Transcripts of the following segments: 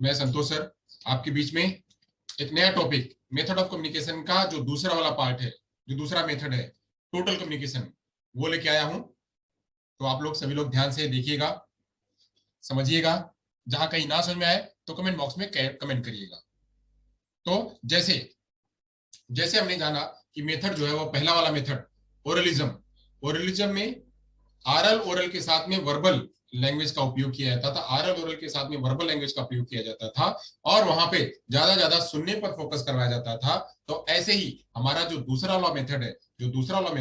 मैं संतोष सर आपके बीच में एक नया टॉपिक मेथड ऑफ कम्युनिकेशन का जो दूसरा वाला पार्ट है, जो दूसरा मेथड है टोटल कम्युनिकेशन, वो लेके आया हूं। तो आप लोग सभी लोग ध्यान से देखिएगा, समझिएगा। जहां कहीं ना समझ में आए तो कमेंट बॉक्स में कमेंट करिएगा। तो जैसे जैसे हमने जाना कि मेथड जो है वो पहला वाला मेथड ओरलिज्म में आरल ओरल के साथ में वर्बल लैंग्वेज का उपयोग किया जाता था। आरल ओरल के साथ में वर्बल लैंग्वेज का उपयोग किया जाता था और वहां पे ज्यादा सुनने पर फोकस करवाया जाता था। तो ऐसे ही हमारा जो दूसरा वाला मेथड है, वो दूसरा वाला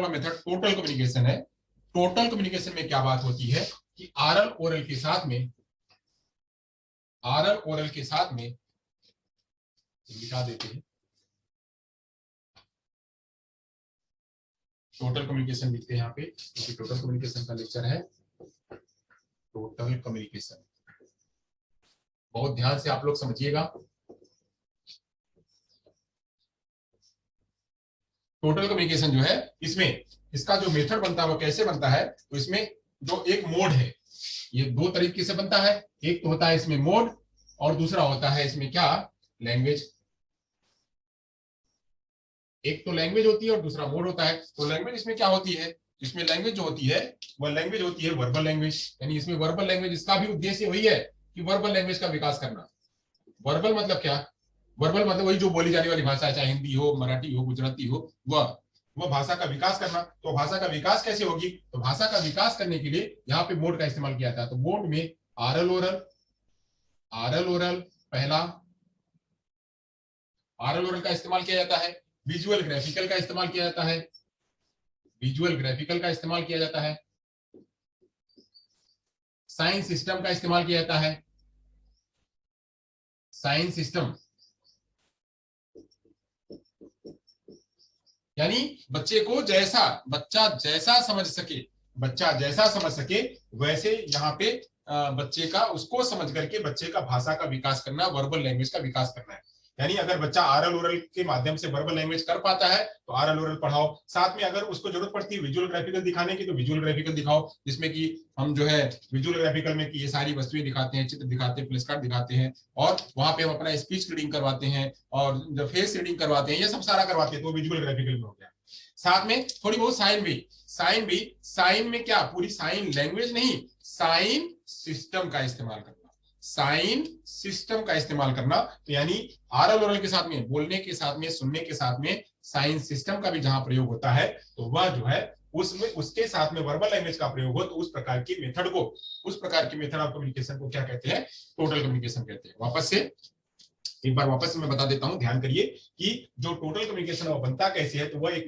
मेथड टोटल कम्युनिकेशन है। टोटल कम्युनिकेशन में क्या बात होती है कि आरल ओरल के साथ में लिखा देते हैं, टोटल कम्युनिकेशन लिखते हैं यहाँ पे, क्योंकि टोटल कम्युनिकेशन का लेक्चर है टोटल कम्युनिकेशन। बहुत ध्यान से आप लोग समझिएगा। टोटल कम्युनिकेशन जो है, इसमें इसका जो मेथड बनता है वो कैसे बनता है, तो इसमें जो एक मोड है, ये दो तरीके से बनता है। एक तो होता है इसमें मोड और दूसरा होता है इसमें क्या, लैंग्वेज। एक तो लैंग्वेज होती है और दूसरा मोड होता है। तो लैंग्वेज इसमें क्या होती है, इसमें लैंग्वेज जो होती है वह लैंग्वेज होती है वर्बल लैंग्वेज। यानी इसमें वर्बल लैंग्वेज, इसका भी उद्देश्य वही है कि वर्बल लैंग्वेज का विकास करना। वर्बल मतलब क्या, वर्बल मतलब वही जो बोली जाने वाली भाषा है, चाहे हिंदी हो, मराठी हो, गुजराती हो, वह भाषा का विकास करना। तो भाषा का विकास कैसे होगी, तो भाषा का विकास करने के लिए यहाँ पे मोड का इस्तेमाल किया जाता है। तो मोड में आरल ओरल पहला आरल ओरल का इस्तेमाल किया जाता है। विजुअल ग्राफिकल का इस्तेमाल किया जाता है, साइंस सिस्टम का इस्तेमाल किया जाता है। साइंस सिस्टम यानी बच्चा जैसा समझ सके वैसे यहाँ पे बच्चे का, उसको समझ करके बच्चे का भाषा का विकास करना, वर्बल लैंग्वेज का विकास करना है। यानी अगर बच्चा आरल ओरल के माध्यम से वर्बल लैंग्वेज कर पाता है तो आरल ओरल पढ़ाओ। साथ में अगर उसको जरूरत पड़ती है विजुअल ग्राफिकल दिखाने की तो विजुअल ग्राफिकल दिखाओ, जिसमें कि हम जो है विजुअल ग्राफिकल में कि ये सारी वस्तुएं दिखाते हैं, चित्र दिखाते हैं, फ्लैश कार्ड दिखाते हैं, और वहां पे हम अपना स्पीच रीडिंग करवाते हैं और जब फेस रीडिंग करवाते हैं, ये सब सारा करवाते हैं। तो विजुअल ग्राफिकल में हो गया। साथ में थोड़ी बहुत साइन में क्या, पूरी साइन लैंग्वेज नहीं, साइन सिस्टम का इस्तेमाल करना। तो यानी आरल ओरल के साथ में, बोलने के साथ में, सुनने के साथ में साइन सिस्टम का भी जहां प्रयोग होता है तो वह जो है उसमें उसके साथ में वर्बल लैंग्वेज का प्रयोग हो, तो उस प्रकार की मेथड ऑफ कम्युनिकेशन को क्या कहते हैं, टोटल कम्युनिकेशन कहते हैं। एक बार वापस मैं बता देता हूं, ध्यान करिए कि जो टोटल कम्युनिकेशन वो बनता कैसे है, तो वह एक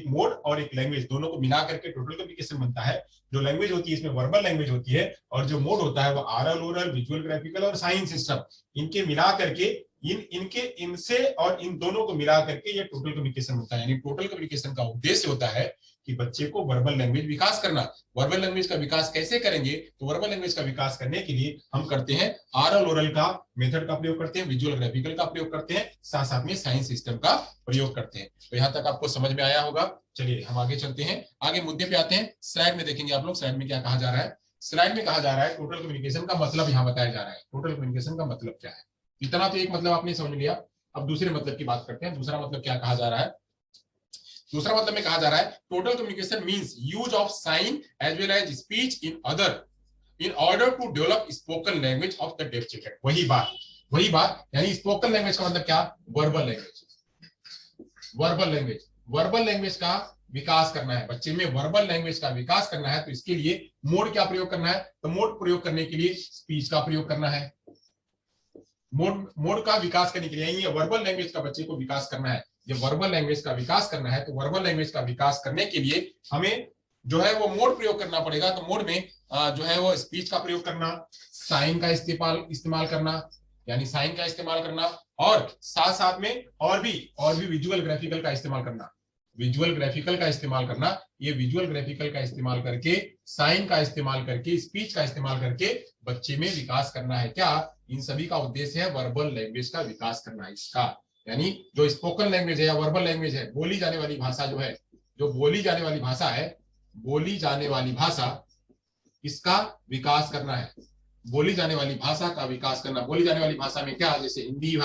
मोड और एक लैंग्वेज दोनों को मिला करके टोटल कम्युनिकेशन बनता है। जो लैंग्वेज होती है इसमें वर्बल लैंग्वेज होती है, और जो मोड होता है वो आरल ओरल, विजुअल ग्राफिकल और साइंस सिस्टम, इनके मिला करके इनसे और इन दोनों को मिला करके ये टोटल कम्युनिकेशन होता है। यानी टोटल कम्युनिकेशन का उद्देश्य होता है कि बच्चे को वर्बल लैंग्वेज विकास करना। वर्बल लैंग्वेज का विकास कैसे करेंगे, तो वर्बल लैंग्वेज का विकास करने के लिए हम करते हैं आरल ओरल का मेथड का प्रयोग करते हैं, विजुअल ग्राफिकल का प्रयोग करते हैं, साथ साथ में साइंस सिस्टम का प्रयोग करते हैं। तो यहां तक आपको समझ में आया होगा। चलिए हम आगे चलते हैं, आगे मुद्दे पे आते हैं। स्लाइड में देखेंगे आप लोग, स्लाइड में क्या कहा जा रहा है। स्लाइड में कहा जा रहा है टोटल कम्युनिकेशन का मतलब यहाँ बताया जा रहा है। टोटल कम्युनिकेशन का मतलब क्या है, इतना तो एक मतलब आपने समझ लिया। अब दूसरे मतलब की बात करते हैं। दूसरा मतलब क्या कहा जा रहा है, दूसरा मतलब में कहा जा रहा है total communication means use of sign as well as speech in order to develop spoken language of the deaf children. वही बात यानी स्पोकन लैंग्वेज का मतलब क्या, वर्बल लैंग्वेज का विकास करना है, बच्चे में वर्बल लैंग्वेज का विकास करना है। तो इसके लिए मोड क्या प्रयोग करना है, तो मोड प्रयोग करने के लिए स्पीच का प्रयोग करना है। मोड का विकास करने के लिए, ये वर्बल लैंग्वेज का बच्चे को विकास करना है, ये वर्बल लैंग्वेज का विकास करना है। तो वर्बल लैंग्वेज का विकास करने के लिए हमें जो है वो मोड प्रयोग करना पड़ेगा। तो मोड में जो है वो स्पीच का प्रयोग करना, साइन का इस्तेमाल करना, यानी साइन का इस्तेमाल करना, और साथ साथ में और भी विजुअल ग्राफिकल का इस्तेमाल करना। ये विजुअल ग्राफिकल का इस्तेमाल करके, साइन का इस्तेमाल करके, स्पीच का इस्तेमाल करके बच्चे में विकास करना है। क्या, इन सभी का उद्देश्य है वर्बल लैंग्वेज का विकास करना। इसका यानी जो स्पोकन लैंग्वेज है या वर्बल लैंग्वेज है, बोली जाने वाली भाषा जो है, जो बोली जाने वाली भाषा है, इसका विकास करना है। बोली जाने वाली भाषा का विकास करना। बोली जाने वाली भाषा में क्या, जैसे हिंदी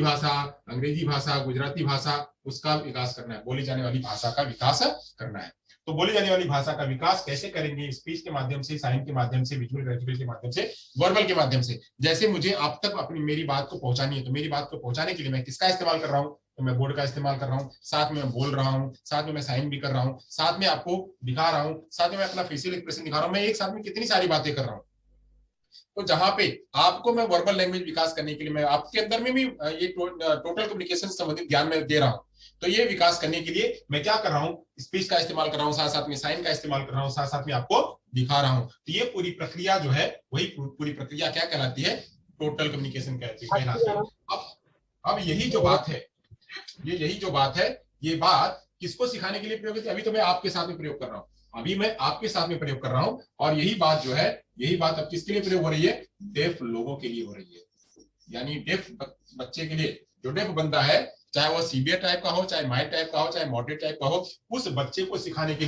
भाषा, अंग्रेजी भाषा, गुजराती भाषा, उसका विकास करना है। बोली जाने वाली भाषा का विकास करना है। तो बोली जाने वाली भाषा का विकास कैसे करेंगे? स्पीच के माध्यम से, साइन के माध्यम से, विजुअल ग्राफिकल के माध्यम से, वर्बल के माध्यम से। जैसे मुझे आप तक अपनी मेरी बात को पहुंचानी है, तो मेरी बात को पहुंचाने के लिए मैं किसका इस्तेमाल कर रहा हूँ? तो मैं बोर्ड का इस्तेमाल कर रहा हूँ, साथ में मैं बोल रहा हूँ, साथ में मैं साइन भी कर रहा हूँ, साथ में आपको दिखा रहा हूँ, साथ में मैं अपना फेशियल एक्सप्रेशन दिखा रहा हूँ। मैं एक साथ में कितनी सारी बातें कर रहा हूँ। तो जहां पे आपको मैं वर्बल लैंग्वेज विकास करने के लिए मैं आपके अंदर में भी ये टोटल कम्युनिकेशन से संबंधित ज्ञान में दे रहा हूं। तो ये विकास करने के लिए मैं क्या कर रहा हूं? स्पीच का इस्तेमाल कर रहा हूं, साथ साथ में साइन का इस्तेमाल कर रहा हूं, साथ साथ में आपको दिखा रहा हूं। तो ये पूरी प्रक्रिया जो है, वही पूरी प्रक्रिया क्या कहलाती है? टोटल कम्युनिकेशन कहलाती है। अब यही जो बात है, यही जो बात है, ये बात किसको सिखाने के लिए प्रयोग होती है? अभी तो मैं आपके साथ में प्रयोग कर रहा हूं, अभी मैं आपके साथ में प्रयोग कर रहा हूं। और यही बात जो है, यही बात अब किसके लिए प्रयोग हो रही है? डेफ लोगों के लिए हो रही है। यानी डेफ बच्चे के लिए, जो डेफ बंदा है, चाहे वो सीवियर टाइप का हो, चाहे माइल्ड टाइप का हो, चाहे मॉडरेट टाइप का हो, उस बच्चे को सिखाने के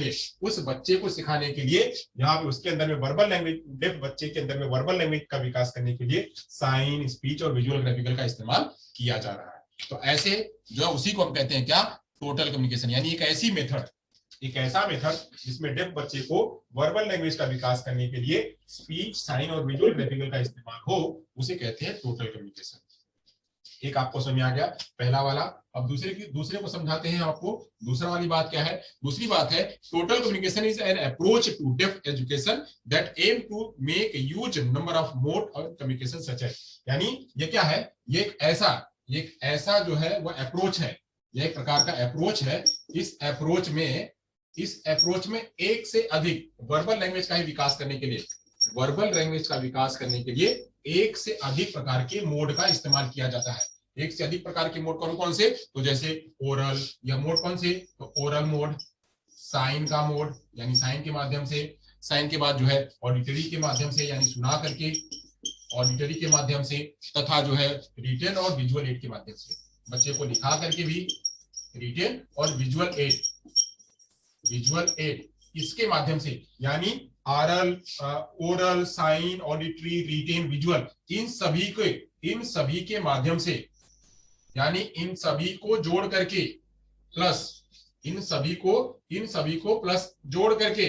लिए, यहाँ पे उसके अंदर में वर्बल लैंग्वेज, डेफ बच्चे के अंदर में वर्बल लैंग्वेज का विकास करने के लिए साइन, स्पीच और विजुअल ग्राफिकल का इस्तेमाल किया जा रहा है। तो ऐसे जो उसी को हम कहते हैं क्या? Total communication. यानी एक ऐसी मेथड, एक ऐसा मेथड जिसमें डेफ बच्चे को वर्बल लैंग्वेज का विकास करने के लिए स्पीच, साइन और विजुअल ग्राफिकल का इस्तेमाल हो, उसे कहते हैं टोटल कम्युनिकेशन। एक आपको समझ आ गया पहला वाला। अब दूसरे को समझाते हैं आपको। दूसरा वाली बात क्या है? दूसरी बात है, total communication is an approach to deaf education that aims to make huge number of mode of communication such as. यानी ये क्या है? ये एक ऐसा जो है वो अप्रोच है, ये एक प्रकार का अप्रोच है। इस अप्रोच में एक से अधिक वर्बल लैंग्वेज का ही विकास करने के लिए, वर्बल लैंग्वेज का विकास करने के लिए एक से अधिक प्रकार के मोड का इस्तेमाल किया जाता है। एक से अधिक प्रकार के मोड कौन कौन से? तो जैसे ओरल, या मोड कौन से? तो ओरल मोड, साइन का मोड यानी साइन के माध्यम से, साइन के बाद जो है ऑडिटरी के माध्यम से यानी सुना करके, ऑडिटरी के माध्यम से, तथा जो है रिटेन और विजुअल एड के माध्यम से, बच्चे को दिखा करके भी, रिटेन और विजुअल एड इसके माध्यम से, यानी oral, sign, auditory, written, visual, इन सभी के माध्यम से, यानी इन सभी को जोड़ करके प्लस, इन सभी को प्लस जोड़ करके,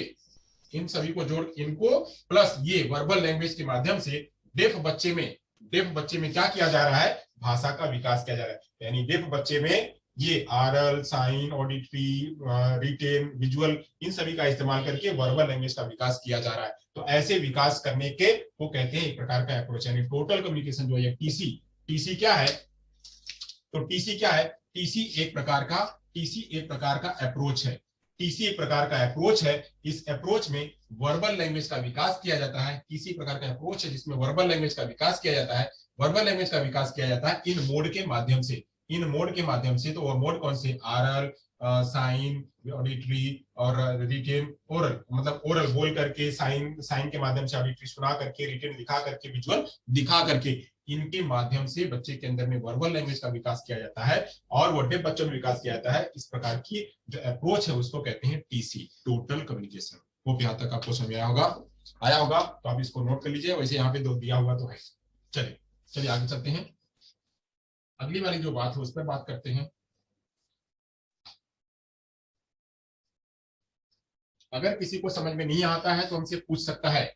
इनको प्लस ये वर्बल लैंग्वेज के माध्यम से डेफ बच्चे में क्या किया जा रहा है? भाषा का विकास किया जा रहा है। यानी डेफ बच्चे में ये oral, sign, auditory, written, visual, इन सभी का इस्तेमाल करके वर्बल लैंग्वेज का विकास किया जा रहा है। तो ऐसे विकास करने के वो कहते हैं एक प्रकार का अप्रोच, यानी टोटल कम्युनिकेशन जो है टीसी क्या है? तो टीसी क्या है? टीसी एक प्रकार का अप्रोच है। टीसी एक प्रकार का अप्रोच है। इस अप्रोच में वर्बल लैंग्वेज का विकास किया जाता है। टीसी प्रकार का अप्रोच है जिसमें वर्बल लैंग्वेज का विकास किया जाता है। वर्बल लैंग्वेज का विकास किया जाता है इन मोड के माध्यम से। तो वो मोड कौन से? आरल, साइन, ऑडिटरी और रिटेन। ओरल मतलब ओरल बोल करके, साइन के माध्यम से, ऑडिटरी सुना करके, रिटेन लिखा करके, विजुअल दिखा करके, इनके माध्यम से बच्चे के अंदर में वर्बल लैंग्वेज का विकास किया जाता है और वो डेफ बच्चों में विकास किया जाता है। इस प्रकार की जो अप्रोच है उसको कहते हैं टीसी, टोटल कम्युनिकेशन। वो यहाँ तक आपको समझ आया होगा तो आप इसको नोट कर लीजिए। वैसे यहाँ पे दो दिया हुआ तो है। चलिए आगे चलते हैं। अगली वाली जो बात है उस पर बात करते हैं। अगर किसी को समझ में नहीं आता है तो हमसे पूछ सकता है।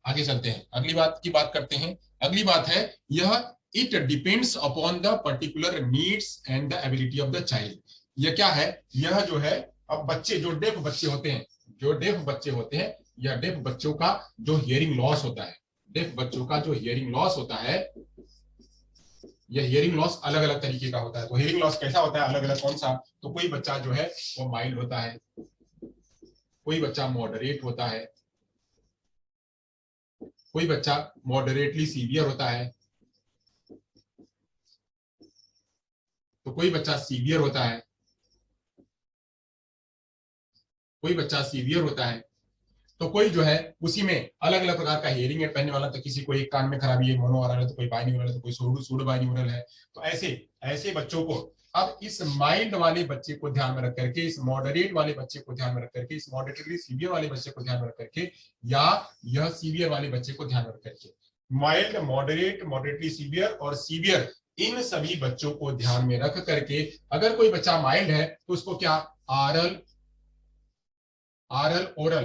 आगे चलते हैं, अगली बात की बात करते हैं। अगली बात है यह it depends upon the particular needs and the ability of the child. यह क्या है? यह जो है, अब बच्चे जो डेफ बच्चे होते हैं, या डेफ बच्चों का जो हियरिंग लॉस होता है, डेफ बच्चों का जो हियरिंग लॉस होता है, यह हियरिंग लॉस अलग अलग तरीके का होता है। तो हियरिंग लॉस कैसा होता है? अलग अलग कौन सा? तो कोई बच्चा जो है वो माइल्ड होता है, कोई बच्चा मॉडरेट होता है, कोई बच्चा मॉडरेटली सीवियर होता है, तो कोई बच्चा सीवियर होता है, तो कोई जो है उसी में अलग अलग प्रकार का हियरिंग एड पहनने वाला। तो किसी को एक कान में खराबी है, मोनो आ रहा है, तो कोई बाइन्यूरल है, तो कोई सूडो बाइन्यूरल है। तो ऐसे बच्चों को अब इस माइल्ड वाले बच्चे को ध्यान में रख करके, इस मॉडरेट वाले बच्चे को ध्यान में रख करके, इस मॉडरेटली सीवियर वाले बच्चे को ध्यान में रख करके, या यह सीवियर वाले बच्चे को ध्यान में रख करके, माइल्ड, मॉडरेट, मॉडरेटली सीवियर और सीवियर, इन सभी बच्चों को ध्यान में रख करके अगर कोई बच्चा माइल्ड है तो उसको क्या Aurel oral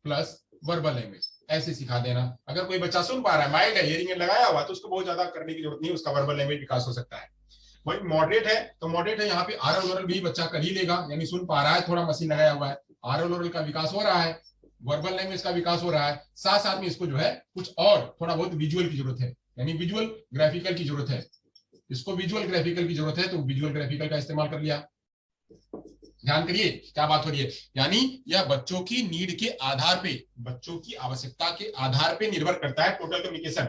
plus verbal language ऐसे सिखा देना। अगर कोई बच्चा सुन पा रहा है, माइल्ड है, हियरिंग लगाया हुआ, तो उसको बहुत ज्यादा करने की जरूरत नहीं, उसका वर्बल लैंग्वेज विकास हो सकता है। वही मॉडरेट है तो मॉडरेट है, यहाँ पे आरल ओरल भी बच्चा कर ही लेगा, यानी सुन पा रहा है, थोड़ा मशीन लगाया हुआ है, आरल ओरल का विकास हो रहा है, वर्बल लैंग्वेज का विकास हो रहा है, साथ साथ में इसको जो है कुछ और थोड़ा बहुत विजुअल की जरूरत है, यानी विजुअल ग्राफिकल की जरूरत है, इसको विजुअल ग्राफिकल की जरूरत है, तो विजुअल ग्राफिकल का इस्तेमाल कर लिया। ध्यान करिए क्या बात हो रही है, यानी यह बच्चों की नीड के आधार पे, बच्चों की आवश्यकता के आधार पे निर्भर करता है टोटल कम्युनिकेशन।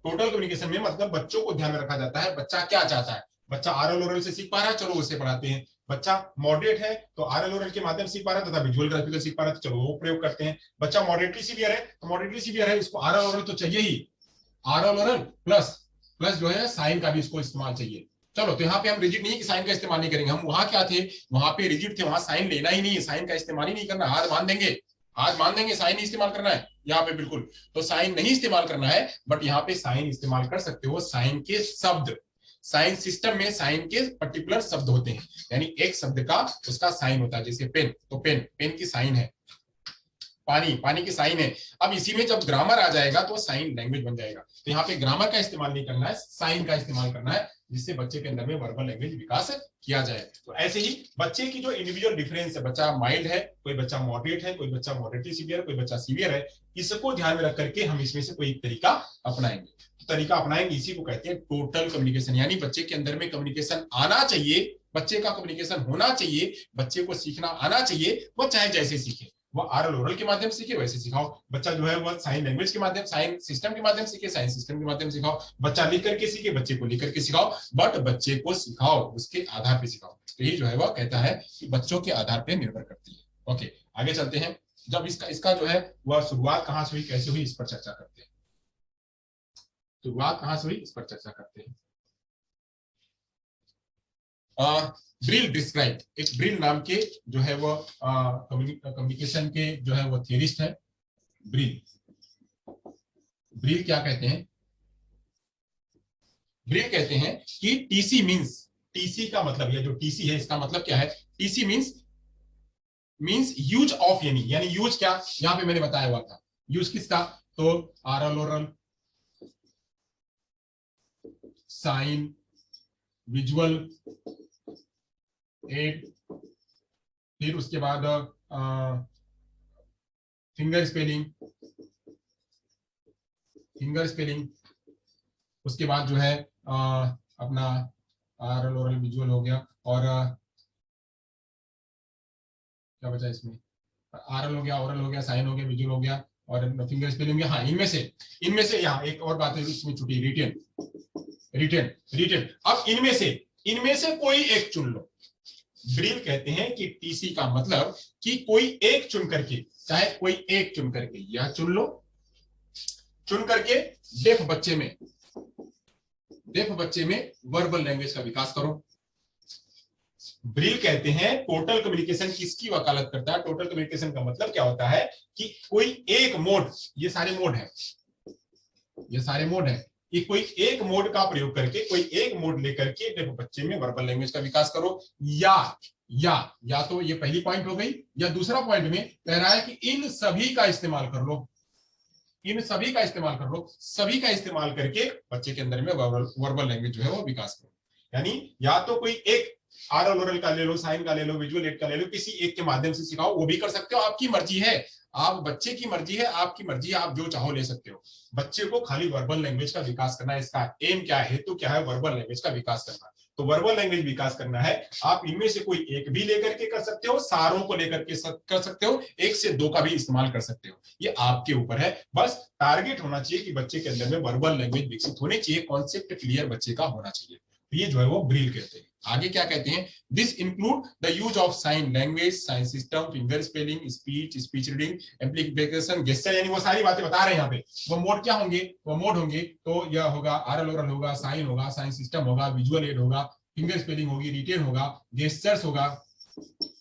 टोटल कम्युनिकेशन में मतलब बच्चों को ध्यान में रखा जाता है, बच्चा क्या चाहता है, बच्चा आरएल ओरल से सीख पा रहा है, चलो उससे पढ़ाते हैं। बच्चा मॉडरेट है तो आरएल ओरल के माध्यम से सीख पा रहा है तथा विजुअल ग्राफिकल सीख पा रहा है, तो चलो वो प्रयोग करते हैं। बच्चा मॉडरेटली सीवियर है तो मॉडरेटली सीवियर है, इसको आरएल ओरल तो चाहिए ही, आरएल ओरल प्लस प्लस जो है साइन का भी इसको इस्तेमाल चाहिए। चलो तो यहाँ पे हम रिजिड नहीं कि साइन का इस्तेमाल नहीं करेंगे, हम वहां क्या थे, वहां पे रिजिड थे, वहां साइन लेना ही नहीं है, साइन का इस्तेमाल ही नहीं करना, हाथ मान देंगे, हाथ मान देंगे, साइन नहीं इस्तेमाल करना है यहाँ पे बिल्कुल, तो साइन नहीं इस्तेमाल करना है, बट यहाँ पे साइन इस्तेमाल कर सकते हो, साइन के शब्द, साइन सिस्टम में साइन के पर्टिकुलर शब्द होते हैं, यानी एक शब्द का उसका साइन होता है, जैसे पेन, तो पेन, पेन की साइन है, पानी, पानी की साइन है। अब इसी में जब ग्रामर आ जाएगा तो साइन लैंग्वेज बन जाएगा, तो यहाँ पे ग्रामर का इस्तेमाल नहीं करना है, साइन का इस्तेमाल करना है, जिससे बच्चे के अंदर में वर्बल लैंग्वेज विकास किया जाए। तो ऐसे ही बच्चे की जो इंडिविजुअल डिफरेंस है, बच्चा माइल्ड है, कोई बच्चा मॉडरेट है, कोई बच्चा मॉडरेटली सीवियर, कोई बच्चा सीवियर है, इसको ध्यान में रख करके हम इसमें से कोई एक तरीका अपनाएंगे, तो तरीका अपनाएंगे, इसी को कहते हैं टोटल कम्युनिकेशन, यानी बच्चे के अंदर में कम्युनिकेशन आना चाहिए, बच्चे का कम्युनिकेशन होना चाहिए, बच्चे को सीखना आना चाहिए, वो चाहे जैसे सीखे, वो आरएल ओरल के माध्यम से सीखे वैसे सिखाओ, बच्चा जो है वो साइन लैंग्वेज के माध्यम, साइन सिस्टम के माध्यम सीखे, साइन सिस्टम के माध्यम सिखाओ, बच्चा लिख करके सीखे, बच्चे को लिख करके सिखाओ, बट बच्चे को सिखाओ उसके आधार पे सिखाओ। तो ये जो है वो कहता है कि बच्चों के आधार पे निर्भर करती है। ओके, आगे चलते हैं, जब इसका जो है वह शुरुआत कहां से हुई, कैसे हुई, इस पर चर्चा करते हैं। शुरुआत कहां से हुई, इस पर चर्चा करते हैं। ब्रिल डिस्क्राइब, एक ब्रिल नाम के जो है वो कम्युनिकेशन के जो है वो थियरिस्ट है, ब्रिल। ब्रिल क्या कहते हैं, ब्रिल कहते हैं कि टीसी मींस, टीसी का मतलब, ये जो टीसी है इसका मतलब क्या है, टीसी मींस यूज ऑफ, यानी यूज क्या, यहां पे मैंने बताया हुआ था, यूज किसका, तो aural oral, sign, visual aid, फिर उसके बाद फिंगर स्पेलिंग, उसके बाद जो है अपना आरएल ओरल विजुअल हो गया, और क्या बचा इसमें, आरएल हो गया, ओरल हो गया, साइन हो गया, विजुअल हो गया, और फिंगर स्पेलिंग में, हाँ इनमें से यहाँ एक और बात है इसमें छुटी, रिटेन। अब इनमें से कोई एक चुन लो। ब्रिल कहते हैं कि टीसी का मतलब कि कोई एक चुन करके, चाहे कोई एक चुन करके, यह चुन लो, चुन करके डेफ बच्चे में वर्बल लैंग्वेज का विकास करो। ब्रिल कहते हैं टोटल कम्युनिकेशन किसकी वकालत करता है, टोटल कम्युनिकेशन का मतलब क्या होता है कि कोई एक मोड, ये सारे मोड है कि कोई एक मोड का प्रयोग करके, कोई एक मोड लेकर के डेफ बच्चे में वर्बल लैंग्वेज का विकास करो, या तो ये पहली पॉइंट हो गई, या दूसरा पॉइंट में कह रहा है कि इन सभी का इस्तेमाल कर लो, सभी का इस्तेमाल करके बच्चे के अंदर में वर्बल लैंग्वेज जो है वो विकास करो। यानी या तो कोई एक आरएल ओरल का ले लो, साइन का ले लो, विजुअल एड का ले लो, किसी एक के माध्यम से सिखाओ, वो भी कर सकते हो, आपकी मर्जी है, आप बच्चे की मर्जी है, आपकी मर्जी है, आप जो चाहो ले सकते हो। बच्चे को खाली वर्बल लैंग्वेज का विकास करना है, इसका एम क्या है, हेतु क्या है, वर्बल लैंग्वेज का विकास करना। तो वर्बल लैंग्वेज विकास करना है, आप इनमें से कोई एक भी लेकर के कर सकते हो, सारों को लेकर के कर सकते हो, एक से दो का भी इस्तेमाल कर सकते हो, ये आपके ऊपर है। बस टारगेट होना चाहिए कि बच्चे के अंदर में वर्बल लैंग्वेज विकसित होनी चाहिए, कॉन्सेप्ट क्लियर बच्चे का होना चाहिए। ये जो है वो ब्रिल कहते हैं। आगे क्या कहते हैं, this include the use of sign language, sign system, finger spelling, speech reading, amplification, gesture, यानी वो सारी बातें बता रहे हैं यहाँ पे। वो मोड क्या होंगे, तो यह होगा आरएल ओरल होगा, साइन होगा, साइन सिस्टम होगा, विजुअल एड होगा, फिंगर स्पेलिंग होगी, रिटेन होगा, गेस्चर्स होगा,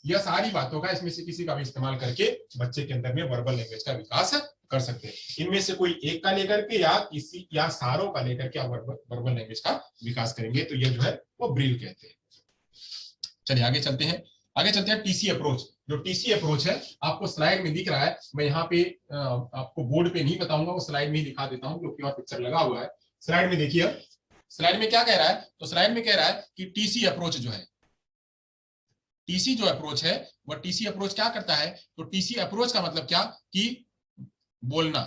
यह सारी बातों का इसमें से किसी का भी इस्तेमाल करके बच्चे के अंदर में वर्बल लैंग्वेज का विकास कर सकते हैं। इनमें से कोई एक का लेकर के या किसी या सारों का लेकर के आप वर्बल लैंग्वेज का विकास करेंगे तो यह जो है वो ब्रिल कहते हैं। चलिए आगे चलते हैं। आगे चलते हैं टीसी अप्रोच। जो टीसी अप्रोच है आपको स्लाइड में दिख रहा है, मैं यहाँ पे आपको बोर्ड पे नहीं बताऊंगा, वो स्लाइड में ही दिखा देता हूँ क्योंकि वहां पिक्चर लगा हुआ है। स्लाइड में देखिए, स्लाइड में क्या कह रहा है, तो स्लाइड में कह रहा है कि टीसी अप्रोच जो है, टीसी जो अप्रोच है वह टीसी अप्रोच क्या करता है, तो टीसी अप्रोच का मतलब क्या कि बोलना,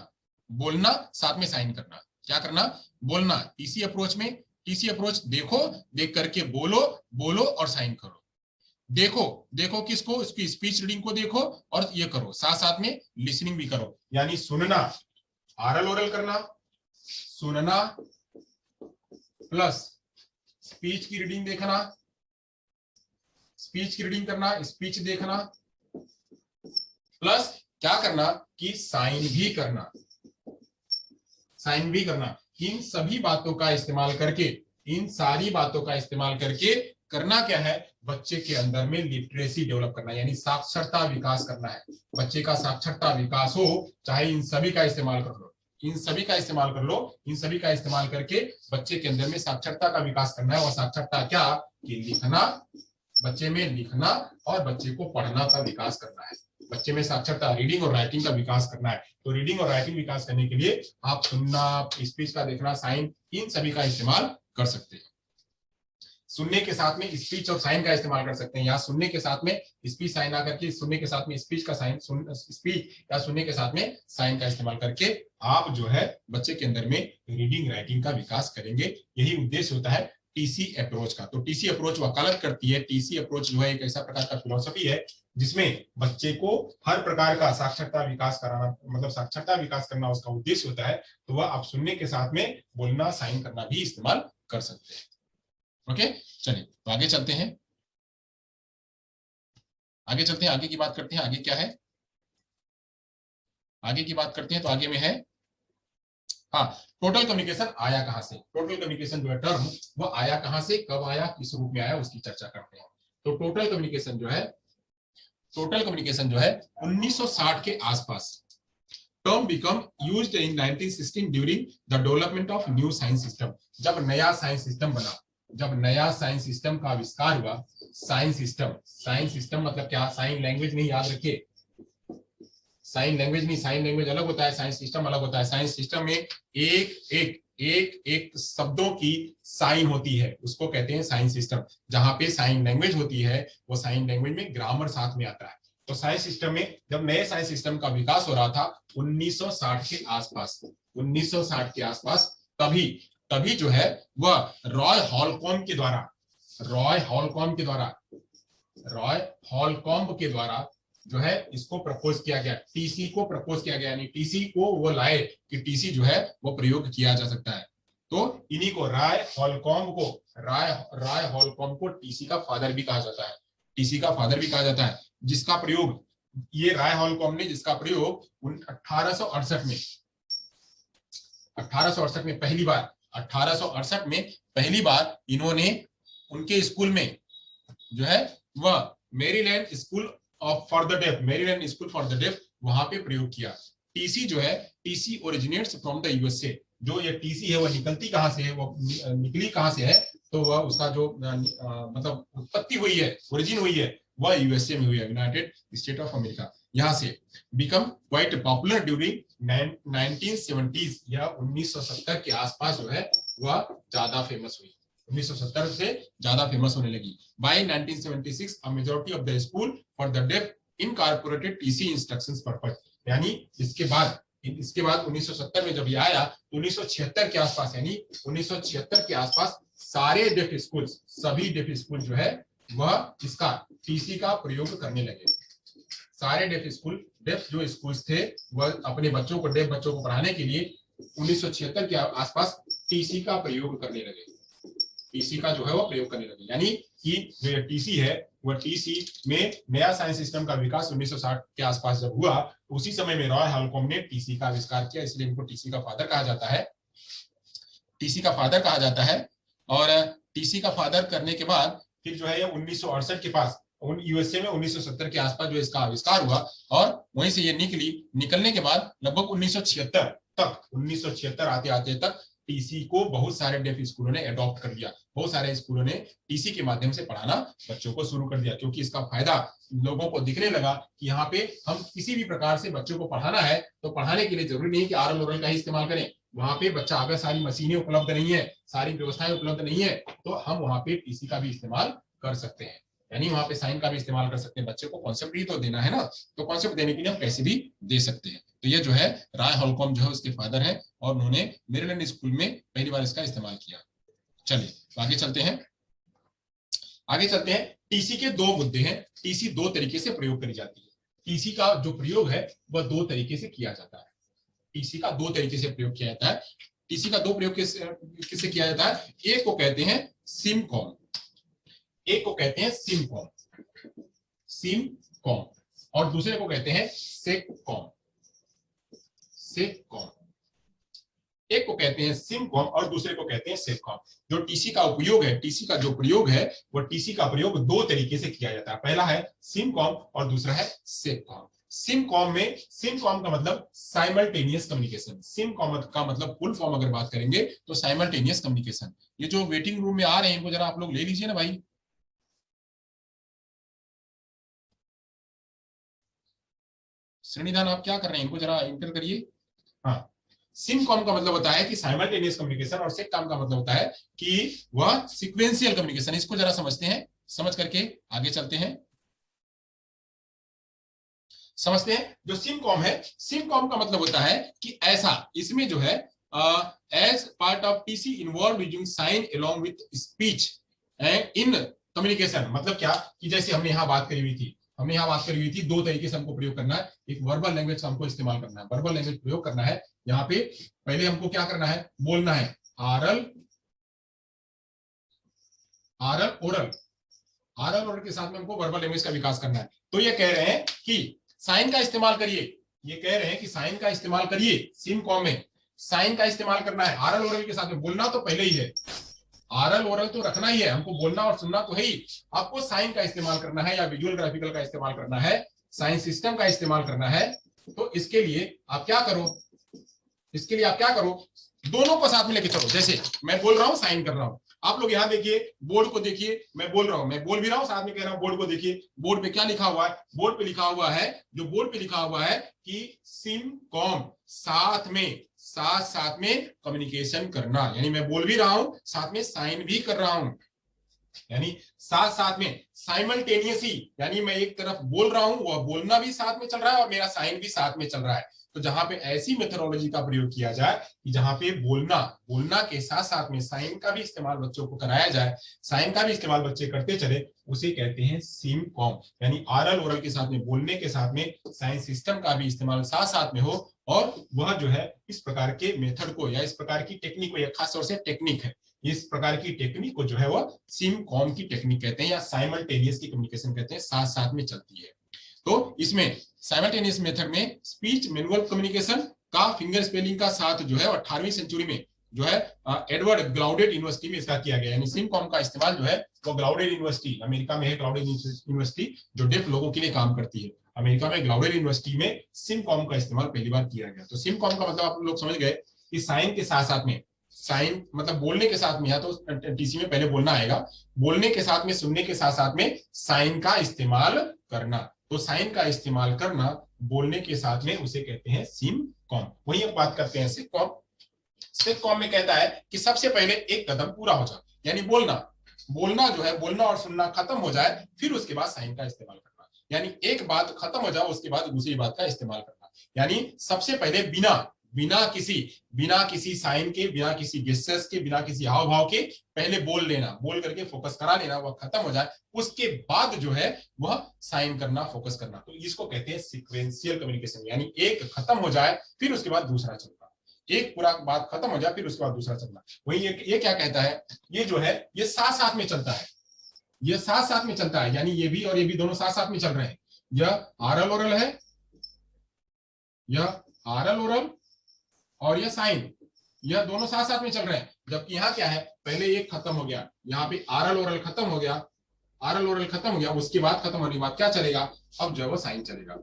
बोलना साथ में साइन करना, क्या करना, बोलना। टीसी अप्रोच में, टीसी अप्रोच देखो, देख करके बोलो, बोलो और साइन करो। देखो, देखो किसको, उसकी स्पीच रीडिंग को देखो और ये करो, साथ साथ में लिसनिंग भी करो, यानी सुनना, आरल ओरल करना, सुनना प्लस स्पीच की रीडिंग देखना, स्पीच की रीडिंग करना, स्पीच देखना, प्लस क्या करना कि साइन भी करना, साइन भी करना। इन सभी बातों का इस्तेमाल करके, इन सारी बातों का इस्तेमाल करके करना क्या है, बच्चे के अंदर में लिटरेसी डेवलप करना, यानी साक्षरता विकास करना है। बच्चे का साक्षरता विकास हो, चाहे इन सभी का इस्तेमाल कर लो, इन सभी का इस्तेमाल कर लो, इन सभी का इस्तेमाल करके बच्चे के अंदर में साक्षरता का विकास करना है। और साक्षरता क्या कि लिखना, बच्चे में लिखना और बच्चे को पढ़ना का विकास करना है। बच्चे में साक्षरता, रीडिंग और राइटिंग का विकास करना है। तो रीडिंग और राइटिंग विकास करने के लिए आप सुनना, स्पीच का देखना, साइन, इन सभी का इस्तेमाल कर सकते हैं। सुनने के साथ में स्पीच और साइन का इस्तेमाल कर सकते हैं, या सुनने के साथ में स्पीच साइन आकर के सुनने के साथ में स्पीच का साइन, स्पीच या सुनने के साथ में साइन का इस्तेमाल करके आप जो है बच्चे के अंदर में रीडिंग राइटिंग का विकास करेंगे। यही उद्देश्य होता है टीसी अप्रोच का। तो टीसी अप्रोच वकालत करती है, टीसी अप्रोच जो है एक ऐसा प्रकार का फिलॉसफी है जिसमें बच्चे को हर प्रकार का साक्षरता विकास कराना, मतलब साक्षरता विकास करना उसका उद्देश्य होता है। तो वह आप सुनने के साथ में बोलना, साइन करना भी इस्तेमाल कर सकते हैं। ओके, चलिए तो आगे चलते हैं, आगे चलते हैं, आगे की बात करते हैं। आगे क्या है, आगे की बात करते हैं तो आगे में है, हाँ, टोटल कम्युनिकेशन आया कहां से। टोटल कम्युनिकेशन जो है टर्म, वो आया कहां से, कब आया, किस रूप में आया, उसकी चर्चा करते हैं। तो टोटल कम्युनिकेशन जो है, टोटल कम्युनिकेशन जो है 1960 के आसपास term become used in 1916 during the development of new science system. जब नया साइंस सिस्टम बना, जब नया साइंस सिस्टम का आविष्कार हुआ, साइंस सिस्टम, साइंस सिस्टम मतलब क्या, साइन लैंग्वेज नहीं, याद रखिए, साइन लैंग्वेज नहीं, साइन लैंग्वेज अलग होता है, साइंस सिस्टम अलग होता है। साइंस सिस्टम में एक एक एक एक शब्दों की साइन होती है, उसको कहते हैं साइंस सिस्टम। जहां पे साइन लैंग्वेज होती है, वो साइन लैंग्वेज में ग्रामर साथ में आता है। तो साइंस सिस्टम में जब नए साइंस सिस्टम का विकास हो रहा था 1960 के आसपास, 1960 के आसपास, तभी तभी जो है वह रॉय हॉलकॉम्ब के द्वारा, रॉय हॉलकॉम्ब के द्वारा, रॉय हॉलकॉम्ब के द्वारा जो है इसको प्रपोज किया गया, टीसी को प्रपोज किया गया, यानी टीसी को वो लाए कि टीसी जो है वो प्रयोग किया जा सकता है। तो इन्हीं को राय हॉलकॉम्ब को, राय हॉलकॉम्ब को टीसी का फादर भी कहा जाता है, टीसी का फादर भी कहा जाता है, जिसका प्रयोग, ये राय हॉलकॉम्ब ने जिसका प्रयोग 1868 में, 1868 में पहली बार, 1868 में पहली बार इन्होंने उनके स्कूल में जो है वह Maryland school of for the deaf, Maryland school for the deaf, वहां पे प्रयोग किया। टीसी जो है, TC originates from the USA. जो ये टीसी है वो निकलती कहां से है, वो निकली कहां से है, तो वह उसका जो मतलब उत्पत्ति हुई है, ओरिजिन हुई है, वह यूएसए में हुई है, यूनाइटेड स्टेट ऑफ अमेरिका। यहाँ से become quite popular during 1970s या 1970 के आसपास जो है वह ज्यादा फेमस हुई, 1970 से ज्यादा फेमस होने लगी। By 1976, a majority of the school for the deaf incorporated TC instructions purpose। यानी इसके बाद 1970 में जब ये आया तो 1976 के आसपास, यानी 1976 के आसपास सारे डेफ स्कूल, सभी डेफ स्कूल जो है वह इसका टीसी का प्रयोग करने लगे। सारे डेफ स्कूल, डेफ जो स्कूल्स थे वह अपने बच्चों को, डेफ बच्चों को पढ़ाने के लिए 1976 के आसपास टीसी का प्रयोग करने लगे, टीसी का जो है वो प्रयोग करने लगे। यानी कि जो टीसी है वह टीसी में नया साइंस सिस्टम का विकास 1960 के आसपास जब हुआ, उसी समय में रॉय हॉलकॉम्ब ने टीसी का आविष्कार किया, इसलिए इनको टीसी का फादर कहा जाता है, टीसी का फादर कहा जाता है। और टीसी का फादर करने के बाद फिर जो है ये 1968 के पास यूएसए में 1970 के आसपास जो इसका आविष्कार हुआ और वहीं से ये निकलने के बाद लगभग 1976 आते आते तक टीसी को बहुत सारे डेफ स्कूलों ने अडॉप्ट कर लिया। बहुत सारे स्कूलों ने टीसी के माध्यम से पढ़ाना बच्चों को शुरू कर दिया, क्योंकि इसका फायदा लोगों को दिखने लगा कि यहाँ पे हम किसी भी प्रकार से बच्चों को पढ़ाना है तो पढ़ाने के लिए जरूरी नहीं कि आरएल ओरल का ही इस्तेमाल करें। वहां पे बच्चा अगर सारी मशीनें उपलब्ध नहीं है, सारी व्यवस्थाएं उपलब्ध नहीं है, तो हम वहां पे टीसी का भी इस्तेमाल कर सकते हैं, यानी वहां पे साइन का भी इस्तेमाल कर सकते हैं। बच्चे को कॉन्सेप्ट ही तो देना है ना, तो कॉन्सेप्ट देने के लिए हम पैसे भी दे सकते हैं। तो ये जो है राय हॉलकॉम जो है उसके फादर है और उन्होंने मेरीलैंड स्कूल में पहली बार इसका इस्तेमाल किया। चलिए तो आगे चलते हैं। टीसी के दो मुद्दे हैं। टीसी दो तरीके से प्रयोग करी जाती है। टीसी का जो प्रयोग है वह दो तरीके से किया जाता है। टीसी का दो तरीके से प्रयोग किया जाता है। टीसी का दो प्रयोग किससे किया जाता है? एक को कहते हैं सिमकॉम, एक को कहते हैं सिमकॉम और दूसरे को कहते हैं सेककॉम। एक को कहते हैं सिमकॉम और दूसरे को कहते हैं सेककॉम। जो टीसी का उपयोग है, टीसी का जो प्रयोग है, वो टीसी का प्रयोग दो तरीके से किया जाता है। पहला है सिमकॉम और दूसरा है सेककॉम। सिमकॉम का मतलब साइमल्टेनियस कम्युनिकेशन। सिमकॉम का मतलब फुल फॉर्म अगर बात करेंगे तो साइमल्टेनियस कम्युनिकेशन। ये जो वेटिंग रूम में आ रहे हैं इनको जरा आप लोग ले लीजिए ना भाई। श्रेणीदान आप क्या कर रहे हैं, इनको जरा इंटर करिए। हाँ, सिमकॉम का मतलब होता है कि साइमल्टेनियस कम्युनिकेशन और सेककॉम का मतलब होता है कि वह सीक्वेंशियल कम्युनिकेशन। इसको जरा समझते हैं, समझ करके आगे चलते हैं। समझते हैं जो सिमकॉम है, सिमकॉम का मतलब होता है कि ऐसा, इसमें जो है as part of TC involve using sign along with speech in communication. मतलब क्या कि जैसे हमने यहाँ बात करी हुई थी, दो तरीके से हमको प्रयोग करना है। एक वर्बल लैंग्वेज का हमको इस्तेमाल करना है, वर्बल लैंग्वेज प्रयोग करना है। यहाँ पे पहले हमको क्या करना है, बोलना है आरल ओरल के साथ में हमको वर्बल लैंग्वेज का विकास करना है। तो ये कह रहे हैं कि साइन का इस्तेमाल करिए, ये कह रहे हैं कि साइन का इस्तेमाल करिए। सिमकॉम में साइन का इस्तेमाल करना है। आरल ओरल के साथ में बोलना तो पहले ही है, आरल ओरल तो रखना ही है, हमको बोलना और सुनना तो है ही। आपको साइन का इस्तेमाल करना है या विजुअल ग्राफिकल का इस्तेमाल करना है, साइन सिस्टम का इस्तेमाल करना है। तो इसके लिए आप क्या करो, दोनों को साथ में लेके चलो। जैसे मैं बोल रहा हूं, साइन कर रहा हूं, आप लोग यहाँ देखिए, बोर्ड को देखिए, मैं बोल रहा हूं, मैं बोल भी रहा हूं, साथ में कह रहा हूं, बोर्ड को देखिए। बोर्ड पे क्या लिखा हुआ है? बोर्ड पे लिखा हुआ है कि सिमकॉम साथ में कम्युनिकेशन करना, यानी मैं बोल भी रहा हूं, साथ में साइन भी कर रहा हूं, यानी साथ में साइमल्टेनियसली, यानी मैं एक तरफ बोल रहा हूं, वह बोलना भी साथ में चल रहा है और मेरा साइन भी साथ में चल रहा है। तो जहां पे ऐसी मेथोडोलॉजी का प्रयोग किया जाए कि जहां पे बोलना के साथ साथ में साइन का भी इस्तेमाल बच्चों को कराया जाए, साइन का भी इस्तेमाल बच्चे करते चले, उसे कहते हैं सिमकॉम। यानी आरल ओरल के साथ में, बोलने के साथ में साइन सिस्टम का भी इस्तेमाल साथ साथ में हो, और वह जो है इस प्रकार के मेथड को या इस प्रकार की टेक्निक को, यह खास तौर से टेक्निक है, इस प्रकार की टेक्निक को जो है वह सिमकॉम की टेक्निक कहते हैं या साइमल्टेनियस की कम्युनिकेशन कहते हैं, साथ साथ में चलती है। तो इसमें साइमल्टेनियस मेथड में स्पीच मैनुअल कम्युनिकेशन का फिंगर स्पेलिंग का साथ जो है 18वीं सेंचुरी में जो है एडवर्ड ग्लाउडेड यूनिवर्सिटी में इसका किया गया। यानी सिमकॉम का इस्तेमाल जो है वो ग्लाउडेड यूनिवर्सिटी, अमेरिका में है ग्लाउडेड यूनिवर्सिटी, जो डेफ लोगों के लिए काम करती है। अमेरिका में ग्लाउडेड यूनिवर्सिटी में सिमकॉम का इस्तेमाल पहली बार किया गया। तो सिमकॉम का मतलब आप लोग समझ गए कि साइन के साथ साथ में, साइन मतलब बोलने के साथ में, या तो टीसी में पहले बोलना आएगा, बोलने के साथ में, सुनने के साथ साथ में साइन का इस्तेमाल करना। तो साइन का इस्तेमाल करना बोलने के साथ में, उसे कहते हैं सिमकॉम। वही अब बात करते हैं सेककॉम। सेककॉम में कहता है कि सबसे पहले एक कदम पूरा हो जाए, यानी बोलना जो है, बोलना और सुनना खत्म हो जाए, फिर उसके बाद साइन का इस्तेमाल करना। यानी एक बात खत्म हो जाए, उसके बाद दूसरी बात का इस्तेमाल करना। यानी सबसे पहले बिना किसी साइन के, बिना किसी गेस्चर्स के, बिना किसी हाव भाव के पहले बोल लेना, बोल करके फोकस करा लेना, वह खत्म हो जाए, उसके बाद जो है वह साइन करना, फोकस करना। तो इसको कहते हैं सीक्वेंशियल कम्युनिकेशन। यानी एक खत्म हो जाए फिर उसके बाद दूसरा चलना, एक पूरा बात खत्म हो जाए फिर उसके बाद दूसरा चलना। वही ये क्या कहता है, ये जो है ये साथ साथ में चलता है, ये साथ साथ में चलता है, यानी ये भी और ये भी दोनों साथ साथ में चल रहे हैं। यह आरल ओरल है, यह आरल ओरल, और यह साइन, यह दोनों साथ साथ में चल रहे हैं, जबकि यहाँ क्या है, पहले एक खत्म हो गया, यहाँ पे आरल ओरल खत्म हो गया, आरल ओरल खत्म हो गया, उसके बाद खत्म होने के बाद क्या चलेगा, अब जो है वो साइन चलेगा।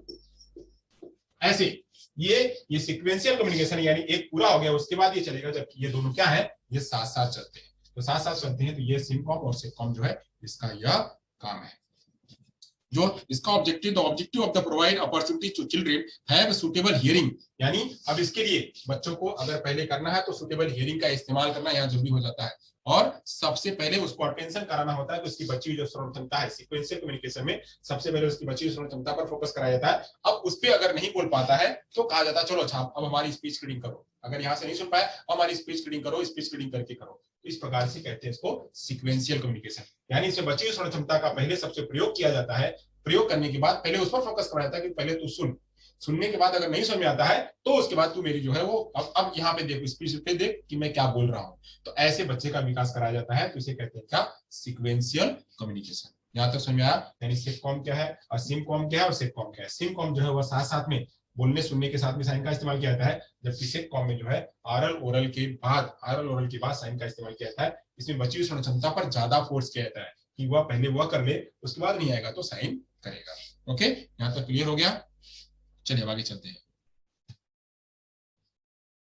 ऐसे ये सीक्वेंशियल कम्युनिकेशन, यानी एक पूरा हो गया उसके बाद ये चलेगा, जबकि ये दोनों क्या है, ये साथ साथ चलते हैं। तो साथ साथ चलते हैं, तो ये सिमकॉम और सेटकॉम जो है इसका यह काम है। जो इसका objective, the objective of the provide opportunity to children have suitable hearing, यानी अब इसके लिए बच्चों को अगर पहले करना है तो सुटेबल हियरिंग का इस्तेमाल करना यहाँ जरूरी हो जाता है, और सबसे पहले उसको अटेंशन कराना होता है, तो उसकी बची हुई जो श्रवण क्षमता है, सीक्वेंशियल कम्युनिकेशन में सबसे पहले उसकी बची हुई श्रवण क्षमता पर फोकस कराया जाता है। अब उस पर अगर नहीं बोल पाता है तो कहा जाता है चलो अच्छा अब हमारी स्पीच रीडिंग करो, अगर यहाँ से नहीं सुन पाया हमारी स्पीच रीडिंग करो, स्पीच रीडिंग करके करो। इस प्रकार से कहते हैं इसको सीक्वेंशियल कम्युनिकेशन, यानी इसमें बची हुई श्रवण क्षमता का पहले सबसे प्रयोग किया जाता है, प्रयोग करने के बाद पहले उस पर फोकस कराया जाता है कि पहले तू सुन, सुनने के बाद अगर नहीं समझ में आता है तो उसके बाद तू मेरी जो है वो अब यहाँ पे देख, स्पीच पे देख कि मैं क्या बोल रहा हूँ, तो ऐसे बच्चे का विकास कराया जाता है, तो इसे कहते हैं क्या, सीक्वेंशियल कम्युनिकेशन। यहाँ तक समझ में आया, यानी सिटकॉम क्या है और सिमकॉम क्या है और सेटकॉम क्या है। सिमकॉम जो है वह साथ साथ में बोलने सुनने के साथ में साइन का इस्तेमाल किया जाता है, जबकि सेटकॉम में जो है आरल ओरल के बाद साइन का इस्तेमाल किया जाता है। इसमें बची हुई श्रवण क्षमता पर ज्यादा फोर्स किया जाता है कि वह पहले वह कर ले, उसके बाद नहीं आएगा तो साइन करेगा। ओके, यहाँ तक क्लियर हो गया। चलिए आगे चलते हैं,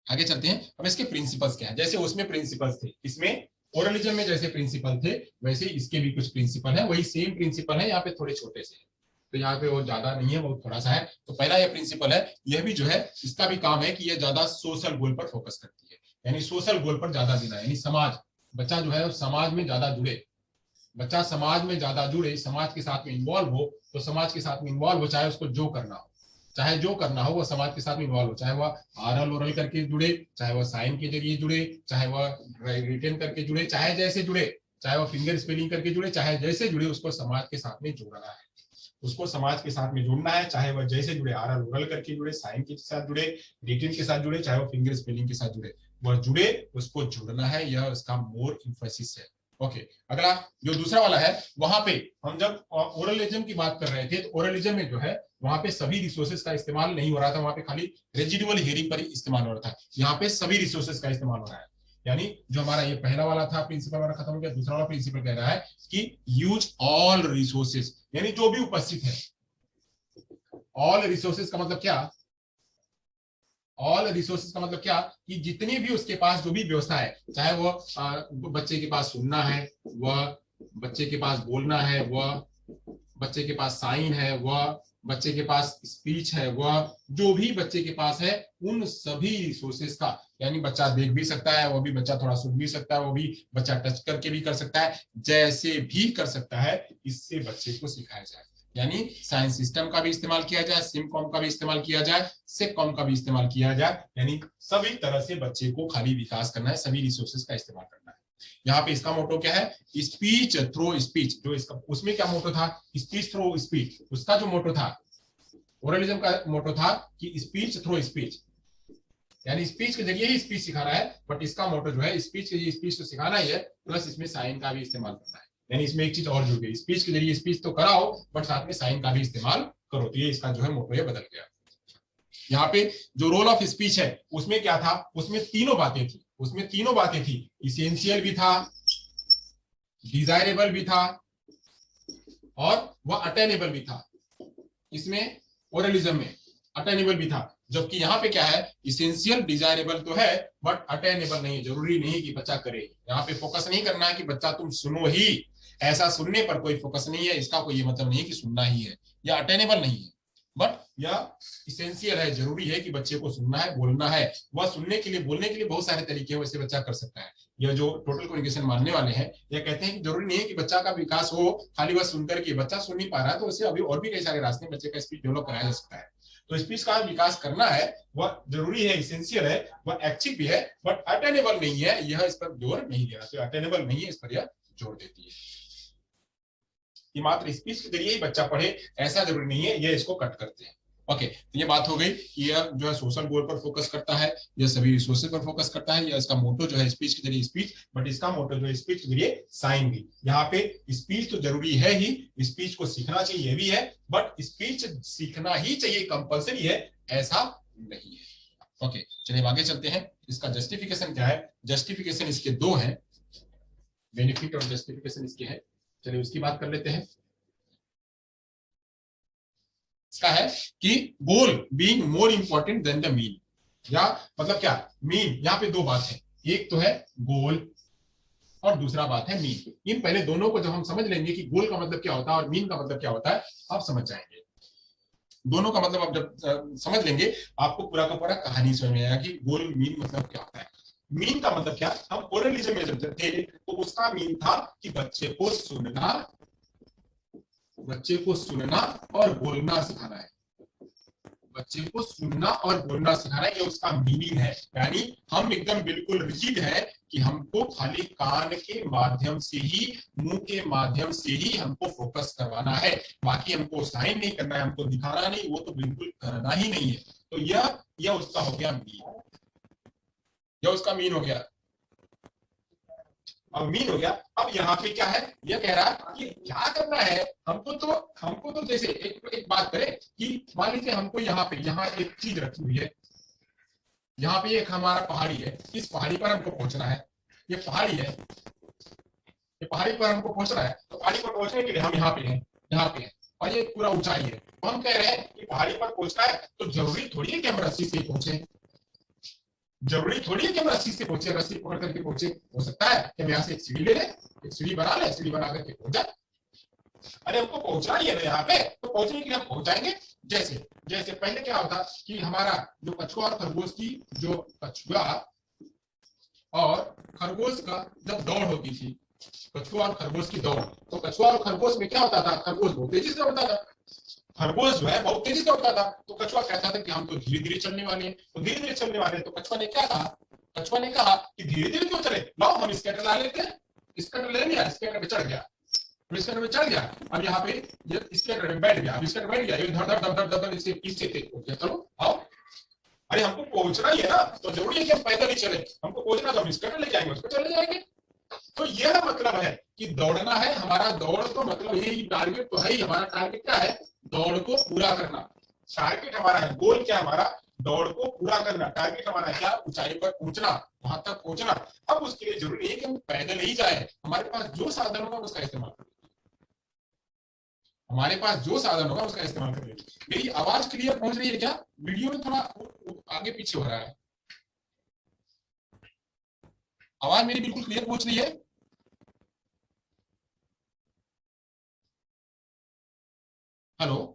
आगे चलते हैं। अब इसके प्रिंसिपल्स क्या है, जैसे उसमें प्रिंसिपल्स थे, इसमें ओरलिज्म में जैसे प्रिंसिपल थे वैसे इसके भी कुछ प्रिंसिपल है, वही सेम प्रिंसिपल है, यहाँ पे थोड़े छोटे से, तो यहाँ पे वो ज्यादा नहीं है, वो थोड़ा सा है। तो पहला ये प्रिंसिपल है, यह भी जो है इसका भी काम है कि यह ज्यादा सोशल गोल पर फोकस करती है, यानी सोशल गोल पर ज्यादा देना, यानी समाज, बच्चा जो है समाज में ज्यादा जुड़े, बच्चा समाज में ज्यादा जुड़े, समाज के साथ में इन्वॉल्व हो, तो समाज के साथ में इन्वॉल्व हो, चाहे उसको जो करना हो, चाहे जो करना हो वह समाज के साथ में इन्वॉल्व हो, चाहे वह आरल ओरल करके जुड़े, चाहे वह साइन के जरिए जुड़े, चाहे वह रिटन करके जुड़े, चाहे जैसे जुड़े, चाहे वह फिंगर स्पेलिंग करके जुड़े, चाहे जैसे जुड़े, उसको समाज के साथ में जोड़ना है, उसको समाज के साथ में जुड़ना है, चाहे वह जैसे जुड़े, आरल ओरल करके जुड़े, साइन के साथ जुड़े, रिटन के साथ जुड़े, चाहे वह फिंगर स्पेलिंग के साथ जुड़े, वह जुड़े, उसको जुड़ना है, यह उसका मोर इम्फेसिस है। ओके, अगला जो दूसरा वाला है, वहां पे हम जब ओरलिज्म की बात कर रहे थे, तो ओरलिज्म में जो है वहां पे सभी रिसोर्सेज का इस्तेमाल नहीं हो रहा था, वहां पे खाली रेजिडुअल हियरिंग पर इस्तेमाल हो रहा था, यहाँ पे सभी रिसोर्सेज का इस्तेमाल हो रहा है। यानी जो हमारा ये पहला वाला था प्रिंसिपल हमारा खत्म हो गया, दूसरा वाला प्रिंसिपल कह रहा है कि यूज ऑल रिसोर्सेज, यानी जो भी उपस्थित है, ऑल रिसोर्सेज का मतलब क्या, ऑल रिसोर्सेज का मतलब क्या, कि जितनी भी उसके पास जो भी व्यवस्था है, चाहे वो बच्चे के पास सुनना है, वह बच्चे के पास बोलना है, वह बच्चे के पास साइन है, वह बच्चे के पास स्पीच है, वह जो भी बच्चे के पास है, उन सभी रिसोर्सेज का, यानी बच्चा देख भी सकता है, वो भी बच्चा थोड़ा सुन भी सकता है, वो भी बच्चा टच करके भी कर सकता है, जैसे भी कर सकता है, इससे बच्चे को सिखाया जाए। यानी साइंस सिस्टम का भी इस्तेमाल किया जाए, सिमकॉम का भी इस्तेमाल किया जाए, सेटकॉम का भी इस्तेमाल किया जाए, यानी सभी तरह से बच्चे को खाली विकास करना है, सभी रिसोर्सेज का इस्तेमाल करना है। यहाँ पे इसका मोटो क्या है, स्पीच थ्रू स्पीच, जो इसका उसमें क्या मोटो था, स्पीच थ्रू स्पीच, उसका जो मोटो था, ओरलिज्म का मोटो था कि स्पीच थ्रू स्पीच, यानी स्पीच के जरिए ही स्पीच सिखाना है, बट इसका मोटो जो है स्पीच के जरिए स्पीच तो सिखाना ही है, प्लस इसमें साइन का भी इस्तेमाल करना है, यानी इसमें एक चीज और जुड़ गई, स्पीच के जरिए स्पीच तो कराओ बट साथ में साइन का भी इस्तेमाल करो, तो ये इसका जो है मोटो ये बदल गया। यहाँ पे जो रोल ऑफ स्पीच है उसमें क्या था, उसमें तीनों बातें थी, उसमें तीनों बातें थी, इसेंशियल भी था, डिजायरेबल भी था, और वह अटेनेबल भी था। इसमें ओरलिज्म में अटेनेबल भी था, जबकि यहाँ पे क्या है, इसेंशियल डिजायरेबल तो है बट अटेनेबल नहीं है, जरूरी नहीं कि बच्चा करे। यहाँ पे फोकस नहीं करना है कि बच्चा तुम सुनो ही, ऐसा सुनने पर कोई फोकस नहीं है, इसका कोई ये मतलब नहीं है कि सुनना ही है, या अटेनेबल नहीं है, बट यह इसेंशियल है, जरूरी है कि बच्चे को सुनना है, बोलना है। वह सुनने के लिए, बोलने के लिए बहुत सारे तरीके हैं, वैसे बच्चा कर सकता है। यह जो टोटल कम्युनिकेशन मानने वाले हैं, यह कहते हैं कि जरूरी नहीं है कि बच्चा का विकास हो खाली वह सुनकर के, बच्चा सुन नहीं पा रहा है तो उसे अभी और भी कई सारे रास्ते बच्चे का स्पीच डेवलप कराया जा सकता है। तो स्पीच का विकास करना है, वह जरूरी है, इसेंशियल है, वह ऐच्छिक भी है, बट अटेनेबल नहीं है, यह इस पर जोर नहीं देना, तो अटेनेबल नहीं है, इस पर यह जोर देती है कि मात्र स्पीच के जरिए ही बच्चा पढ़े, ऐसा जरूरी नहीं है, यह इसको कट करते हैं। ओके, तो ये बात हो गई कि यह जो है सोशल गोल पर फोकस करता है, यह सभी रिसोर्सेज पर फोकस करता है, यह इसका मोटो जो है स्पीच के जरिए स्पीच, बट इसका मोटो जो है स्पीच के जरिए साइन भी। यहाँ पे स्पीच तो जरूरी है ही, स्पीच को सीखना चाहिए ये भी है, बट स्पीच सीखना ही चाहिए कंपल्सरी है ऐसा नहीं है। ओके, चलिए आगे चलते हैं। इसका जस्टिफिकेशन क्या है? जस्टिफिकेशन इसके दो हैं, बेनिफिट और जस्टिफिकेशन इसके है। चलिए उसकी बात कर लेते हैं। इसका है कि goal being more important than the mean, या मतलब क्या, मीन, यहाँ पे दो बात है, एक तो है गोल और दूसरा बात है मीन। इन पहले दोनों को जब हम समझ लेंगे कि गोल का मतलब क्या होता है और मीन का मतलब क्या होता है, आप समझ जाएंगे। दोनों का मतलब आप जब समझ लेंगे, आपको पूरा का पूरा कहानी समझ में आएगा कि गोल मीन मतलब क्या होता है। मीन का मतलब क्या, हम ओरलिज्म में जब थे तो उसका मीन था कि बच्चे को सुनना और बोलना सिखाना है। बच्चे को सुनना और बोलना सिखाना, ये उसका मीनिंग है। यानी हम एकदम बिल्कुल रिजिड है कि हमको खाली कान के माध्यम से ही, मुंह के माध्यम से ही हमको फोकस करवाना है, बाकी हमको साइन नहीं करना है, हमको दिखाना नहीं, वो तो बिल्कुल करना ही नहीं है। तो यह उसका हो गया मीन, यह उसका मीन हो गया। अब मीन हो गया। अब यहाँ पे क्या है, ये कह रहा है कि क्या करना है हमको तो जैसे एक बात करें कि मान लीजिए हमको यहाँ एक चीज रखी हुई है, यहाँ पे एक हमारा पहाड़ी है, इस पहाड़ी पर हमको पहुंचना है। ये पहाड़ी है, ये पहाड़ी पर हमको पहुंचना है, तो पहाड़ी पर पहुंचने के लिए हम यहाँ पे हैं और ये पूरा ऊंचाई है। तो हम कह रहे हैं कि पहाड़ी पर पहुंचना है तो जरूरी थोड़ी है कि हम रस्सी से पहुंचे, जरूरी थोड़ी है कि हम रस्सी से पहुंचे, रस्सी पकड़ करके पहुंचे। हो सकता है कि हम यहाँ से एक सीढ़ी ले लें, एक सीढ़ी बना ले, सीढ़ी बना करके पहुंच जाए। अरे हमको पहुंचना ही है ना यहाँ पे, तो पहुंचने के लिए हम पहुंचाएंगे। जैसे जैसे पहले क्या होता कि हमारा जो कछुआ और खरगोश की, जो कछुआ और खरगोश का जब दौड़ होती थी, कछुआ और खरगोश की दौड़, तो कछुआ और खरगोश में क्या होता था, खरगोश बहुत तेजी से दौड़ता था, खरगोश जो है बहुत तेजी से दौड़ता था। तो कछुआ कहता था कि हम तो धीरे धीरे चलने वाले हैं, तो धीरे धीरे चलने वाले हैं। तो कछुआ ने क्या कहा, कछुआ ने कहा कि धीरे धीरे क्यों चले, लाओ हम स्केटर ला लेते हैं। स्केटर ले लिया, स्केटर पे चढ़ गया, स्केटर में चढ़ गया। अब यहाँ पे ये स्केटर में बैठ गया, अब स्केटर बैठ गया, ये धड़ धड़ धड़ धड़ धड़ इससे पीछे तेज हो गया। चलो आओ, अरे हमको पहुंचना ही है ना, तो जरूरी है कि हम पैदल ही चले, हमको पहुंचना तो हम स्केटर ले जाएंगे, उसको चले जाएंगे। तो यह मतलब है कि दौड़ना है हमारा, दौड़ तो मतलब यही टारगेट तो है ही हमारा। टारगेट क्या है, दौड़ को पूरा करना। टारगेट हमारा है, गोल क्या हमारा, दौड़ को पूरा करना। टारगेट हमारा क्या, ऊंचाई पर पहुंचना, वहां तक पहुंचना। अब उसके लिए जरूरी है कि हम पैदल ही जाए, हमारे पास जो साधन होगा उसका इस्तेमाल करें, हमारे पास जो साधन होगा उसका इस्तेमाल करें। मेरी आवाज क्लियर पहुंच रही है क्या? वीडियो में थोड़ा आगे पीछे हो रहा है, आवाज मेरी बिल्कुल क्लियर पहुंच रही है? हेलो।